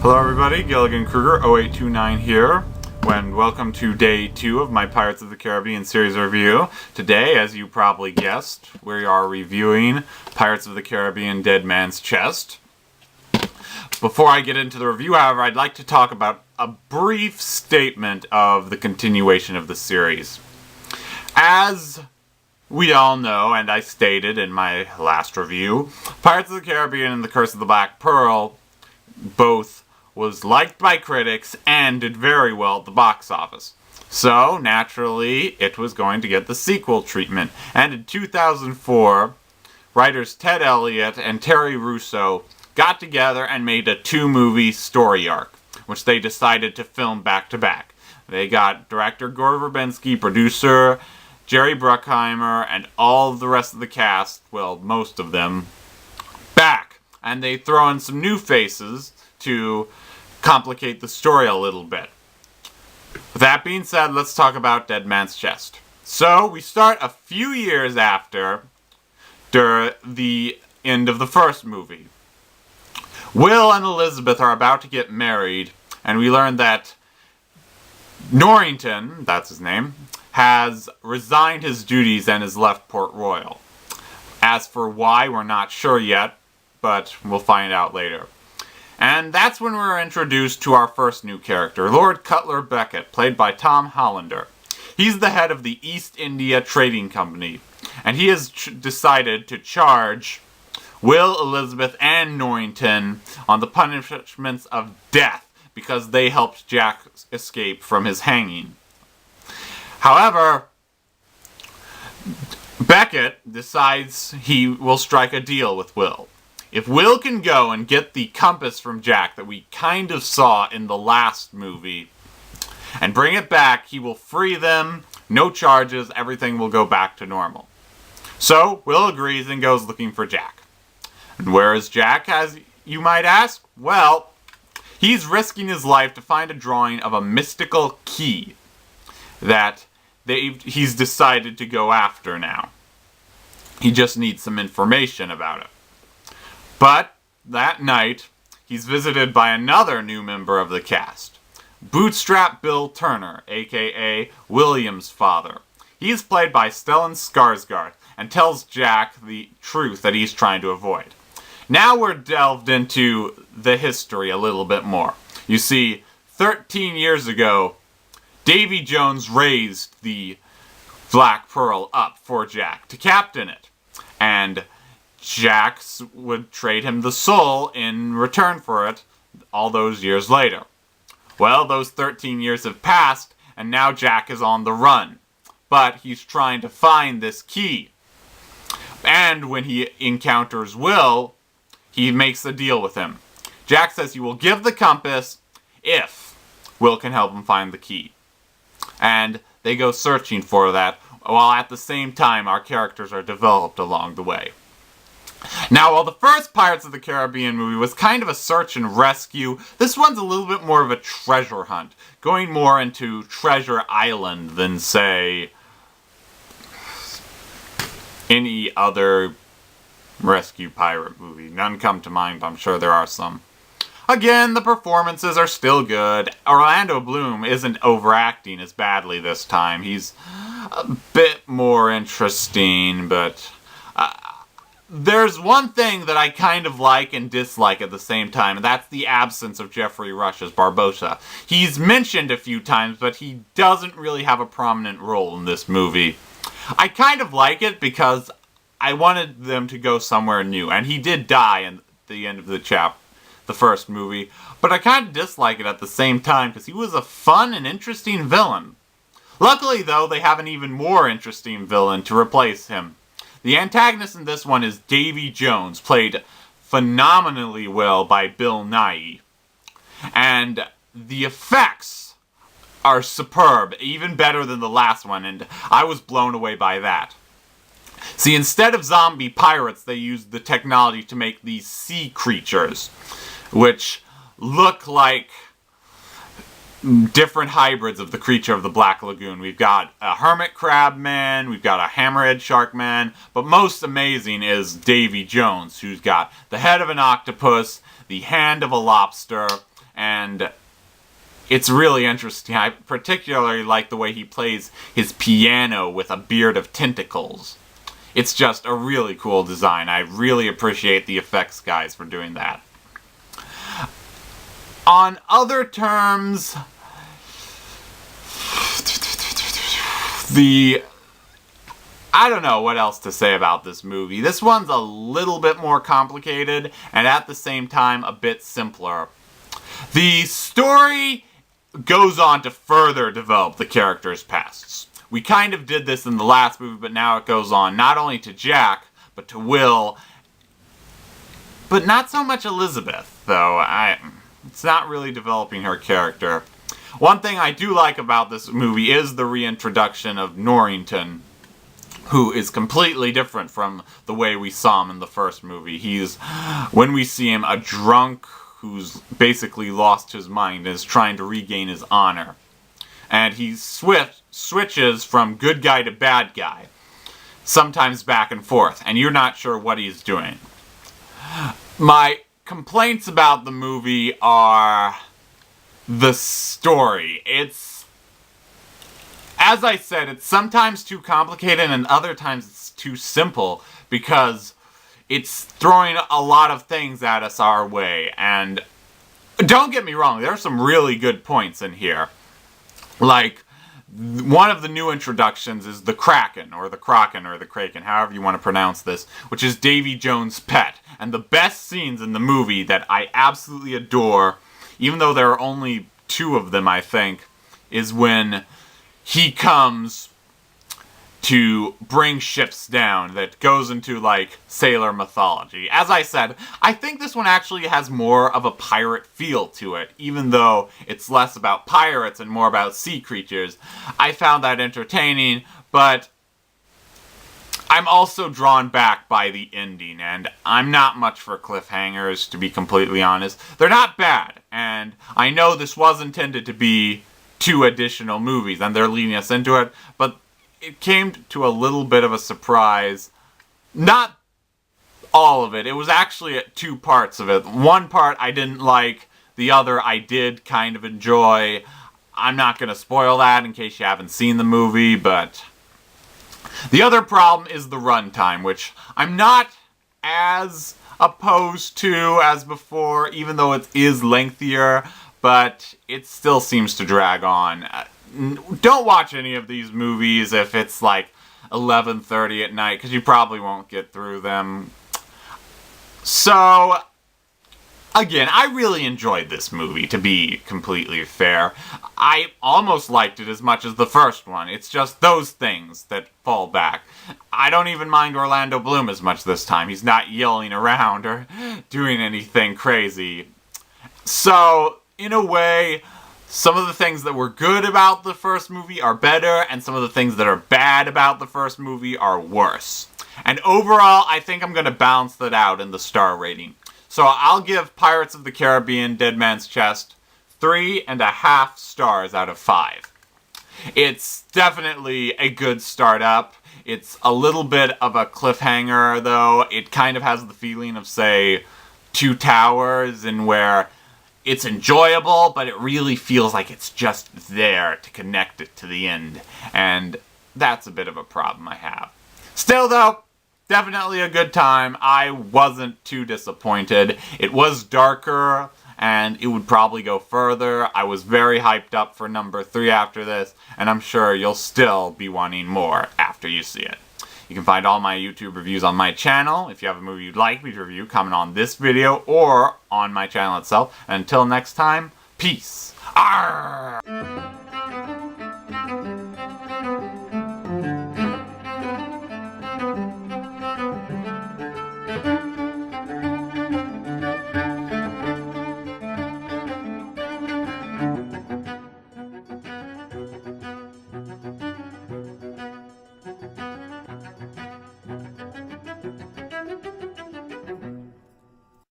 Hello everybody, Captain Krueger 0829 here, and welcome to day 2 of my Pirates of the Caribbean series review. Today, as you probably guessed, we are reviewing Pirates of the Caribbean Dead Man's Chest. Before I get into the review, however, I'd like to talk about a brief statement of the continuation of the series. As we all know, and I stated in my last review, Pirates of the Caribbean and The Curse of the Black Pearl both was liked by critics and did very well at the box office. So, naturally, it was going to get the sequel treatment. And in 2004, writers Ted Elliott and Terry Russo got together and made a 2-movie story arc, which they decided to film back-to-back. They got director Gore Verbinski, producer Jerry Bruckheimer, and all of the rest of the cast, well, most of them, back. And they throw in some new faces to complicate the story a little bit. With that being said, let's talk about Dead Man's Chest. So, we start a few years after the end of the first movie. Will and Elizabeth are about to get married, and we learn that Norrington, that's his name, has resigned his duties and has left Port Royal. As for why, we're not sure yet, but we'll find out later. And that's when we're introduced to our first new character, Lord Cutler Beckett, played by Tom Hollander. He's the head of the East India Trading Company, and he has decided to charge Will, Elizabeth, and Norrington on the punishments of death because they helped Jack escape from his hanging. However, Beckett decides he will strike a deal with Will. If Will can go and get the compass from Jack that we kind of saw in the last movie and bring it back, he will free them, no charges, everything will go back to normal. So, Will agrees and goes looking for Jack. And where is Jack, as you might ask? Well, he's risking his life to find a drawing of a mystical key that he's decided to go after now. He just needs some information about it. But, that night, he's visited by another new member of the cast. Bootstrap Bill Turner, aka William's father. He's played by Stellan Skarsgård, and tells Jack the truth that he's trying to avoid. Now we're delved into the history a little bit more. You see, 13 years ago, Davy Jones raised the Black Pearl up for Jack to captain it. And Jack would trade him the soul in return for it all those years later. Well, those 13 years have passed, and now Jack is on the run. But he's trying to find this key. And when he encounters Will, he makes a deal with him. Jack says he will give the compass if Will can help him find the key. And they go searching for that, while at the same time our characters are developed along the way. Now, while the first Pirates of the Caribbean movie was kind of a search and rescue, this one's a little bit more of a treasure hunt, going more into Treasure Island than, say, any other rescue pirate movie. None come to mind, but I'm sure there are some. Again, the performances are still good. Orlando Bloom isn't overacting as badly this time. He's a bit more interesting, but there's one thing that I kind of like and dislike at the same time, and that's the absence of Geoffrey Rush as Barbossa. He's mentioned a few times, but he doesn't really have a prominent role in this movie. I kind of like it because I wanted them to go somewhere new, and he did die at the end of the first movie, but I kind of dislike it at the same time because he was a fun and interesting villain. Luckily, though, they have an even more interesting villain to replace him. The antagonist in this one is Davy Jones, played phenomenally well by Bill Nighy. And the effects are superb, even better than the last one, and I was blown away by that. See, instead of zombie pirates, they used the technology to make these sea creatures, which look like different hybrids of the creature of the Black Lagoon. We've got a hermit crab man, we've got a hammerhead shark man, but most amazing is Davy Jones, who's got the head of an octopus, the hand of a lobster, and it's really interesting. I particularly like the way he plays his piano with a beard of tentacles. It's just a really cool design. I really appreciate the effects guys for doing that. On other terms, I don't know what else to say about this movie. This one's a little bit more complicated, and at the same time, a bit simpler. The story goes on to further develop the characters' pasts. We kind of did this in the last movie, but now it goes on not only to Jack, but to Will, but not so much Elizabeth, though. It's not really developing her character. One thing I do like about this movie is the reintroduction of Norrington, who is completely different from the way we saw him in the first movie. He's, when we see him, a drunk who's basically lost his mind and is trying to regain his honor. And he switches from good guy to bad guy, sometimes back and forth, and you're not sure what he's doing. My complaints about the movie are the story. It's, as I said, it's sometimes too complicated and other times it's too simple because it's throwing a lot of things at us our way. And don't get me wrong, there are some really good points in here. Like, one of the new introductions is the Kraken, or the Kraken, however you want to pronounce this, which is Davy Jones' pet. And the best scenes in the movie that I absolutely adore, even though there are only 2 of them, I think, is when he comes to bring ships down that goes into, like, sailor mythology. As I said, I think this one actually has more of a pirate feel to it, even though it's less about pirates and more about sea creatures. I found that entertaining, but I'm also drawn back by the ending, and I'm not much for cliffhangers, to be completely honest. They're not bad, and I know this was intended to be 2 additional movies, and they're leading us into it, but it came to a little bit of a surprise. Not all of it. It was actually 2 parts of it. One part I didn't like, the other I did kind of enjoy. I'm not going to spoil that in case you haven't seen the movie, but the other problem is the runtime, which I'm not as opposed to as before, even though it is lengthier, but it still seems to drag on. Don't watch any of these movies if it's like 11:30 at night, because you probably won't get through them. So, again, I really enjoyed this movie, to be completely fair. I almost liked it as much as the first one. It's just those things that fall back. I don't even mind Orlando Bloom as much this time. He's not yelling around or doing anything crazy. So, in a way, some of the things that were good about the first movie are better, and some of the things that are bad about the first movie are worse. And overall, I think I'm going to balance that out in the star rating. So I'll give Pirates of the Caribbean: Dead Man's Chest 3.5 stars out of 5. It's definitely a good startup. It's a little bit of a cliffhanger, though. It kind of has the feeling of, say, Two Towers, in where it's enjoyable, but it really feels like it's just there to connect it to the end. And that's a bit of a problem I have. Still, though, definitely a good time. I wasn't too disappointed. It was darker, and it would probably go further. I was very hyped up for number 3 after this, and I'm sure you'll still be wanting more after you see it. You can find all my YouTube reviews on my channel. If you have a movie you'd like me to review, comment on this video or on my channel itself. And until next time, peace. Arr!